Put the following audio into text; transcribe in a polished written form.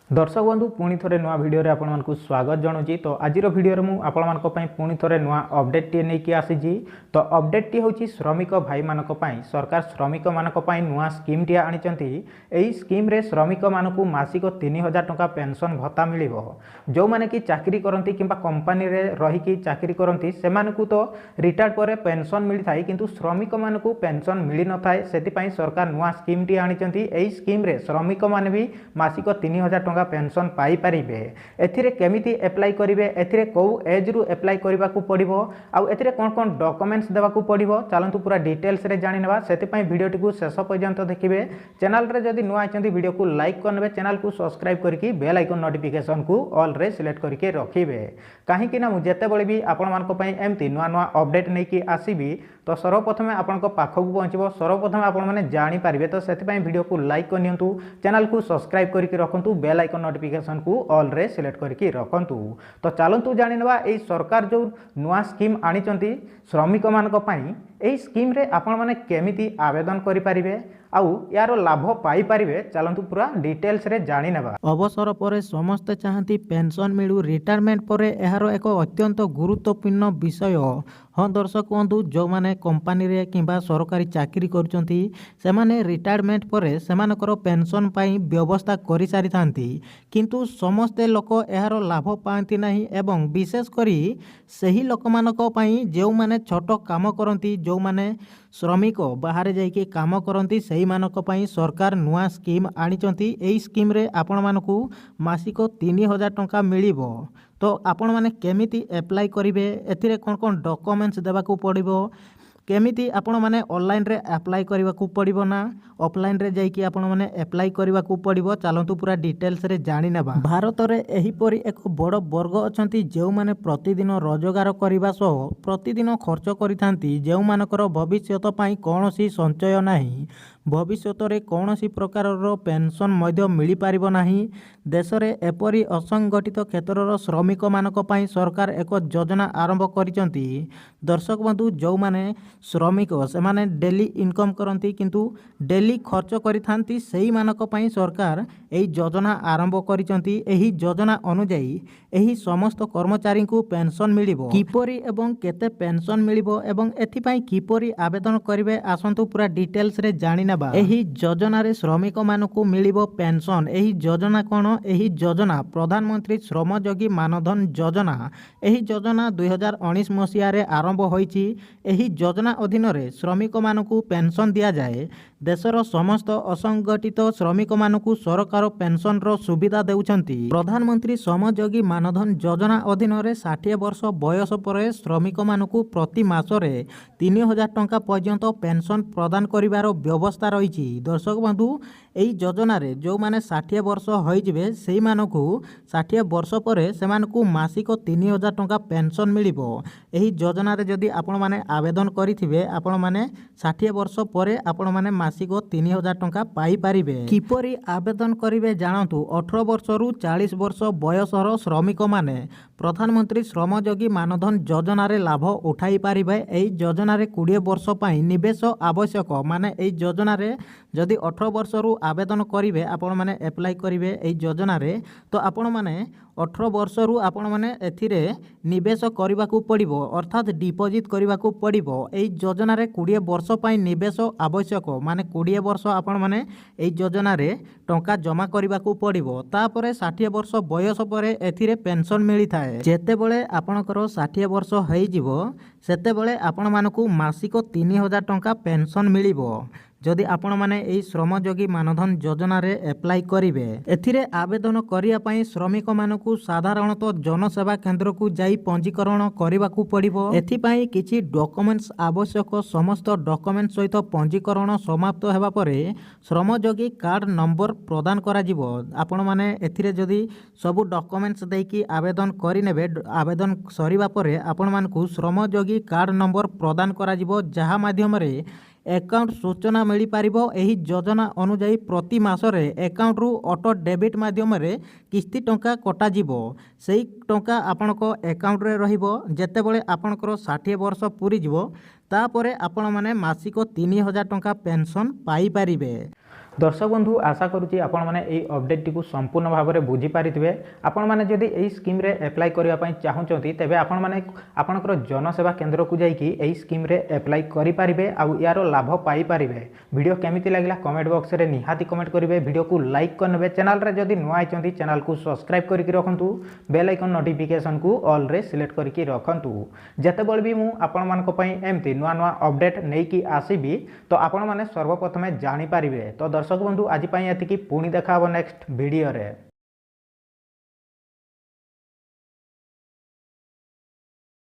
दर्शक बंधु पुणी थे नुआ भिडियो आपको स्वागत जनाऊँगी। तो आज भिडियो में आपण पुणी थे नुआ अपडेट टी नहीं आसी। तो अपडेट टी हूँ श्रमिक भाई मानक सरकार श्रमिक मानक नुआ स्कीम टी आनी। यही स्कीम रे श्रमिक मानक मासिक 3000 टंका पेंशन भत्ता मिल। जो मैंने कि चाकरी करती कि कंपानी रे रही चाकरी करती से तो रिटायर्ड पर पेंशन मिलता है, किंतु श्रमिक मानक पेंशन मिल न थाए। से सरकार नुआ स्कीम टी आनी। यही स्कीम रे श्रमिक मैंने भी मासिक 3000 टंका पेंशन पाई परिबे। एथिरे केमिति अप्लाई करिवे, एथिरे को एज रु अप्लाई करबा को पड़िबो, आउ एथिरे कोन कोन डॉक्यूमेंट्स देबा को पड़िबो चलंतु पूरा डिटेल्स रे जानि नेबा। सेति पई वीडियो टिकु शेष पर्यंत देखिबे। चैनल रे जदि नुआ आछंती वीडियो को लाइक करनेबे, चैनल को सब्सक्राइब करके बेल आइकन नोटिफिकेशन को ऑल रे सिलेक्ट करके रखिबे। काहे कि ना मु जेते बळे भी आपण मानको पई एम्ति नुआ नुआ अपडेट नै कि आसीबी तो सर्वप्रथमे आपण को पाखक पहुंचबो, सर्वप्रथमे आपण माने जानि पारिबे। तो सेति पई वीडियो को लाइक करनियंतु, चैनल को सब्सक्राइब करके रखंतु, बेल आइकन नोटिफिकेशन को ऑल रे सिलेक्ट करके रखंतु। तो चलंतु जानि नेबा ए सरकार जो नुआ स्कीम आनिचंती श्रमिक मानक पई, एही स्कीम रे आपण माने केमिति आवेदन करि पारिबे आउ यार लाभ पाई पारिबे। चलंतु पूरा डिटेल्स रे जानि नेबा। अवसर पर समस्त चाहती पेंशन मिलू, रिटायरमेंट पर यार एक अत्यंत गुरुत्वपूर्ण विषय। हाँ दर्शक बंधु, जो मैंने कंपानी रे किंबा सरकारी चाकरी करचंती से माने रिटायरमेंट पर सेमानकर पेंशन पाई व्यवस्था करि सारि थांती, किंतु समस्ते लोक यार लाभ पाती नहीं। एवं विशेष करी सही लोक मानक पई जो माने छोट काम करती, जो माने श्रमिक बाहर जाइके काम करती सही मानक पई सरकार नुआ स्कीम आनिचंती। एई स्कीम रे आपण मानकू मासिक 3000 टंका मिलिबो। तो आपण माने केमिति अप्लाई करिवे, एथिरे कोन कोन डॉक्यूमेंट्स देबाकू पड़िबो, केमिति आपण माने ऑनलाइन रे अप्लाई करबाकू पड़िबो ना ऑफलाइन रे जाइकी आपण माने अप्लाई करबाकू पड़िबो। चलंतु पूरा डिटेल्स रे जानि नेबा। भारत रे एही परी एक बड़ वर्ग अछंती जो माने प्रतिदिन रोजगार करबा सह प्रतिदिन खर्च करिथांती, जो मानकर भविष्यत पई कोनोसी संचय नाही, भविष्यत रे कोनोसी प्रकार रो पेंशन मध्य मिली पारिबो नाही। देश रे एपरी असंगठित क्षेत्रर श्रमिक मानक पई सरकार एक योजना आरंभ करिसंती। दर्शक बंधु, जो माने श्रमिक से माने डेली इनकम करती किंतु डेली खर्च करिथांती सेही मानक पई सरकार एही योजना आरंभ करिसंती। एही योजना अनुसायी एही समस्त कर्मचारी को पेंशन मिलिबो। किपरि एवं केते पेंशन मिलिबो एवं एथि पई किपरि आवेदन करिवे, आसंतु पूरा डिटेल्स रे जानि नेबा। एही योजना रे श्रमिक मानकू मिलिबो पेंशन। एही योजना कोन? एही योजना प्रधानमंत्री श्रमयोगी मानधन योजना। एही योजना 2019 मसिया रे आरंभ होईची। एही योजना अधीन रे श्रमिक मानकू पेंशन दिया जाए। देशर समस्त असंगठित श्रमिक मानकू सरकार पेंशन रो सुविधा देउछंती। प्रधानमंत्री श्रमयोगी मानधन योजना अधीन रे 60 वर्ष बयस पर श्रमिक मानकू प्रति मास रे 3000 टंका पर्यंत पेंशन प्रदान करिवार व्यवस्था रही। दर्शक बंधु, एही योजना रे जो माने 60 वर्ष होई जिवे सेही मानकू 60 वर्ष पर सेमानकू मासिक 3000 टंका पेंशन मिलिबो। एही योजना रे जदी आपण माने आवेदन करिथिबे, आपण माने 60 वर्ष पर आपण माने मासिक 3000 टंका पाई पारिबे। किपरि आवेदन करिवे जानतु। 18 वर्ष रु 40 वर्ष बयसर श्रमिक माने प्रधानमंत्री श्रमयोगी मानधन योजना रे लाभ उठाई पारिबे। एही योजना रे 20 वर्ष पाई निवेश आवश्यक। माने एही योजना रे जदि 18 वर्ष रु आवेदन करिवे, आपण माने अप्लाई करिवे एही योजना रे, तो आपण माने 18 वर्ष रु आपण माने एथिरे निवेश करबाकू पड़िबो, अर्थात डिपोजिट करबाकू पड़िबो। एही योजना रे 20 वर्ष पाई निवेश आवश्यक। माने 20 वर्ष आपण माने एही योजना रे टंका जमा करबाकू पड़िबो। तापरे 60 वर्ष बयस पर एथिरे पेंशन मिली थाए। जेते बेले आपणकर 60 वर्ष होई जिवो सेते बेले आपण मानकू मासिक 3000 टंका पेंशन मिलिबो। जदि आपण माने एही श्रमयोगी मानधन योजना रे अप्लाई करिवे, एथिरे आवेदन करिया पई श्रमिक मानकू साधारणतः जनसेवा केंद्र को जाई पंजीकरण करिबाकू पड़िबो। एथि पई किछि डॉक्यूमेंट्स आवश्यक। समस्त डॉक्यूमेंट सहित पंजीकरण समाप्त हेबा परे श्रमयोगी कार्ड नंबर प्रदान करा जिवो। आपण माने एथिरे जदि सब डॉक्यूमेंट्स देकी आवेदन करिनेबे, आवेदन सरिबा परे आपण मानकू श्रमयोगी कार्ड नंबर प्रदान करा जिवो, जहा माध्यम रे अकाउंट सूचना मिली पारिबो। एही योजना अनुसार प्रति मासरे अकाउंट रु ऑटो डेबिट माध्यम रे किस्ती टंका कटा जिवो। सेही टंका आपणक अकाउंट रे रहिबो। जेते बेले आपणकर 60 वर्ष पूरी जिवो तापरे आपण माने मासिक 3000 टंका पेंशन पाई पारिबे। दर्शक बंधु आशा करुच्ची आपण मैंने यही अपडेट टी संपूर्ण भाव में बुझीपारे आपण मैंने जदि यही स्कीम रे एप्लाई करने चाहूँगी तेज आपण मैंने आपणकर जनसेवा केन्द्र को जाकि स्कीम रे एप्लाई करेंगे आउ यार लाभ पाइपर। वीडियो केमिति लगिला कमेंट बॉक्स रे निहाती कमेंट करेंगे, वीडियो को लाइक करने, चैनल रे जदि नुआ आइचंती चैनल को सब्सक्राइब करके रखंतु, बेल आइकन नोटिफिकेशन को ऑल रे सिलेक्ट करके रखंतु। जेतेबेले भी मु आपण मानक पई एमती नुआ नुआ अपडेट नेकी आसीबी तो आपण माने सर्वप्रथमे जानि पारिबे। तो दर्शक बंधु आज एतिकी पुणी देखा नेक्स्ट वीडियो रे।